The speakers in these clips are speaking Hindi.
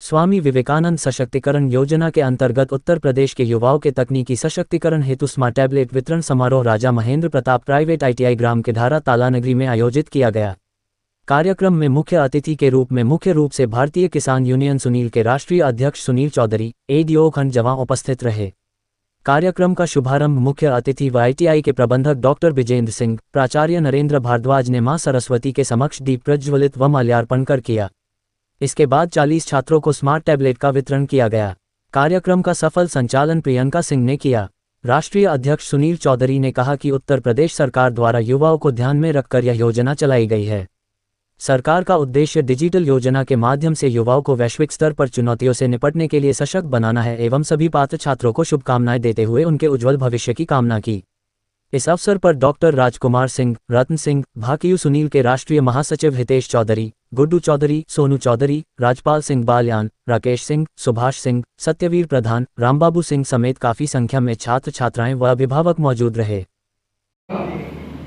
स्वामी विवेकानंद सशक्तिकरण योजना के अंतर्गत उत्तर प्रदेश के युवाओं के तकनीकी सशक्तिकरण हेतु स्मार्ट टैबलेट वितरण समारोह राजा महेंद्र प्रताप प्राइवेट ITI ग्राम केधारा तालानगरी में आयोजित किया गया। कार्यक्रम में मुख्य अतिथि के रूप में मुख्य रूप से भारतीय किसान यूनियन सुनील के राष्ट्रीय अध्यक्ष सुनील चौधरी ADO खंड जवां उपस्थित रहे। कार्यक्रम का शुभारंभ मुख्य अतिथि व ITI के प्रबंधक डॉक्टर विजेंद्र सिंह, प्राचार्य नरेंद्र भारद्वाज ने मां सरस्वती के समक्ष दीप प्रज्वलित व माल्यार्पण कर किया। इसके बाद 40 छात्रों को स्मार्ट टैबलेट का वितरण किया गया। कार्यक्रम का सफल संचालन प्रियंका सिंह ने किया। राष्ट्रीय अध्यक्ष सुनील चौधरी ने कहा कि उत्तर प्रदेश सरकार द्वारा युवाओं को ध्यान में रखकर यह योजना चलाई गई है। सरकार का उद्देश्य डिजिटल योजना के माध्यम से युवाओं को वैश्विक स्तर पर चुनौतियों से निपटने के लिए सशक्त बनाना है एवं सभी पात्र छात्रों को शुभकामनाएं देते हुए उनके उज्जवल भविष्य की कामना की। इस अवसर पर डॉक्टर राजकुमार सिंह, रत्न सिंह, भाकियू सुनील के राष्ट्रीय महासचिव हितेश चौधरी, गुड्डू चौधरी, सोनू चौधरी, राजपाल सिंह बाल्यान, राकेश सिंह, सुभाष सिंह, सत्यवीर प्रधान, रामबाबू सिंह समेत काफी संख्या में छात्र छात्राएं व अभिभावक मौजूद रहे।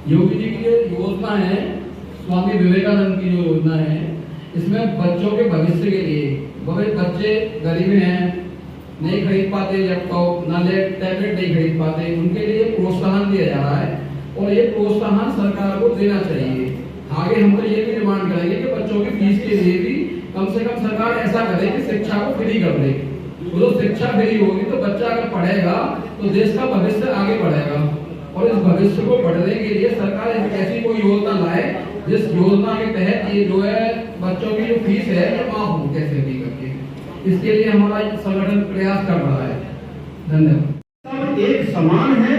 योगी जी की योजना है, स्वामी विवेकानंद की जो योजना है, इसमें बच्चों के भविष्य के लिए, बच्चे गरीब हैं, नहीं खरीद पाते लैपटॉप, ना टैबलेट नहीं खरीद पाते, उनके लिए प्रोत्साहन दिया जा रहा है और ये प्रोत्साहन सरकार को देना चाहिए। आगे हम तो ये भी डिमांड करेंगे कि बच्चों की फीस के लिए भी कम से कम सरकार ऐसा करे कि शिक्षा को फ्री कर दे। तो शिक्षा फ्री होगी तो बच्चा अगर पढ़ेगा तो देश का भविष्य आगे बढ़ेगा और इस भविष्य को बढ़ने के लिए सरकार ऐसी कोई योजना लाए जिस योजना के तहत ये जो है बच्चों की जो फीस है ये माफ हो कैसे भी करके। इसके लिए हमारा संगठन प्रयास कर रहा है। धन्यवाद। एक समान है,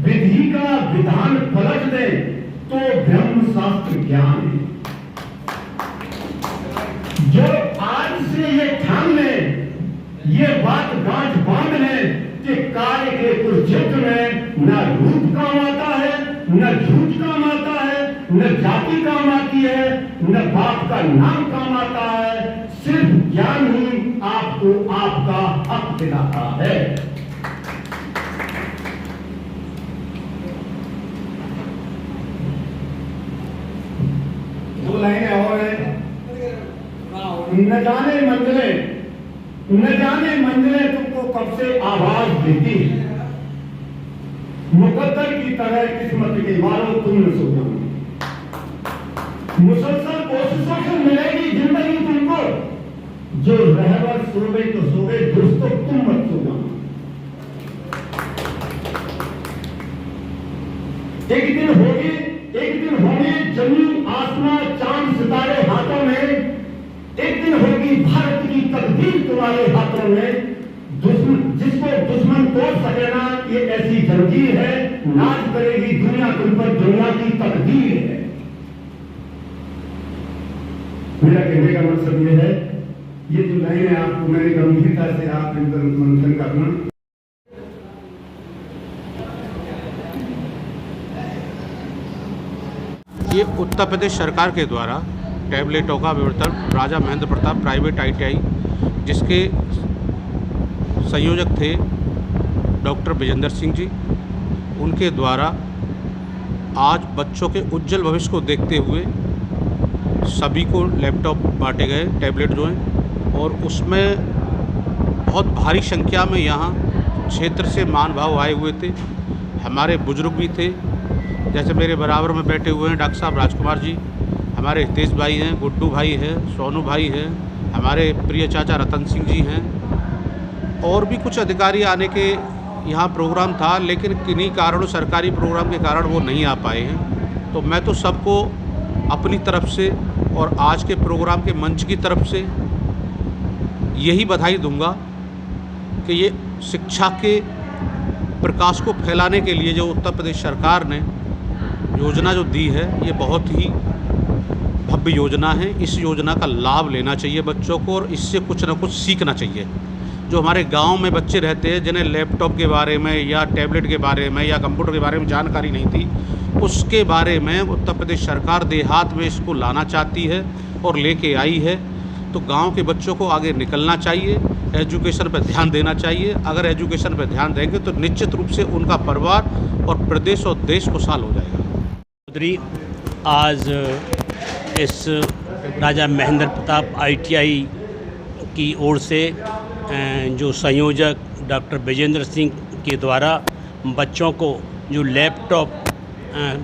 विधि का विधान पलट दे तो ब्रह्म शास्त्र ज्ञान है। जो आज से ये ठान ले, ये बात गांठ बांध ले कि कार्य के कुरुक्षेत्र में न रूप काम आता है, न झूठ काम आता है, न जाति काम आती है, न बाप का नाम काम आता है। सिर्फ ज्ञान ही आपको आपका हक दिलाता है। दो लाइनें और हैं। न जाने मंजिलें तुमको कब से आवाज देती है, मुकद्दर की तरह किस्मत के मारो तुम न सो जाओ। मुसलसल कोशिशों से मिलेगी जिंदगी तुमको, जो रहबर सोवे तो सोवे, दोस्तों तुम मत सो जाओ। एक दिन होगी जमीन आसमां चांद सितारे हाथों में, एक दिन होगी भारत की तकदीर तुम्हारे हाथों में। जिसको दुश्मन तोड़ सके ना, ये ऐसी जंजीर है, नाच करेगी दुनिया तुम पर, दुनिया की तकदीर है। मेरा कहने का मकसद ये है, ये जो लाइन है आपको मैंने गंभीरता से आप इन पर मंथन करना। ये उत्तर प्रदेश सरकार के द्वारा टैबलेटों का वितरण राजा महेंद्र प्रताप प्राइवेट ITI, जिसके संयोजक थे डॉक्टर विजेंद्र सिंह जी, उनके द्वारा आज बच्चों के उज्जवल भविष्य को देखते हुए सभी को लैपटॉप बांटे गए, टैबलेट जो हैं, और उसमें बहुत भारी संख्या में यहाँ क्षेत्र से महानुभाव आए हुए थे। हमारे बुजुर्ग भी थे, जैसे मेरे बराबर में बैठे हुए हैं डॉक्टर साहब राजकुमार जी, हमारे हितेश भाई हैं, गुड्डू भाई हैं, सोनू भाई हैं, हमारे प्रिय चाचा रतन सिंह जी हैं, और भी कुछ अधिकारी आने के यहाँ प्रोग्राम था, लेकिन किन्हीं कारणों, सरकारी प्रोग्राम के कारण वो नहीं आ पाए हैं। तो मैं तो सबको अपनी तरफ से और आज के प्रोग्राम के मंच की तरफ से यही बधाई दूंगा कि ये शिक्षा के प्रकाश को फैलाने के लिए जो उत्तर प्रदेश सरकार ने योजना जो दी है, ये बहुत ही भव्य योजना है। इस योजना का लाभ लेना चाहिए बच्चों को, और इससे कुछ ना कुछ सीखना चाहिए। जो हमारे गांव में बच्चे रहते हैं जिन्हें लैपटॉप के बारे में या टैबलेट के बारे में या कंप्यूटर के बारे में जानकारी नहीं थी, उसके बारे में उत्तर प्रदेश सरकार देहात में इसको लाना चाहती है और लेके आई है। तो गांव के बच्चों को आगे निकलना चाहिए, एजुकेशन पर ध्यान देना चाहिए। अगर एजुकेशन पर ध्यान देंगे तो निश्चित रूप से उनका परिवार और प्रदेश और देश खुशहाल हो जाएगा। आज इस राजा महेंद्र प्रताप ITI की ओर से जो संयोजक डॉक्टर विजेंद्र सिंह के द्वारा बच्चों को जो लैपटॉप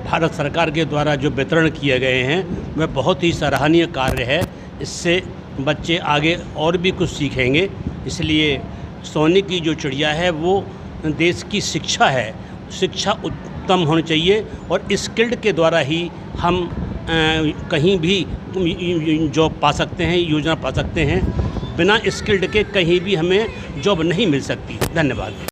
भारत सरकार के द्वारा जो वितरण किए गए हैं वह बहुत ही सराहनीय कार्य है। इससे बच्चे आगे और भी कुछ सीखेंगे। इसलिए सोने की जो चिड़िया है वो देश की शिक्षा है, शिक्षा उत्तम होनी चाहिए और स्किल्ड के द्वारा ही हम कहीं भी जॉब पा सकते हैं, योजना पा सकते हैं। बिना स्किल्ड के कहीं भी हमें जॉब नहीं मिल सकती। धन्यवाद।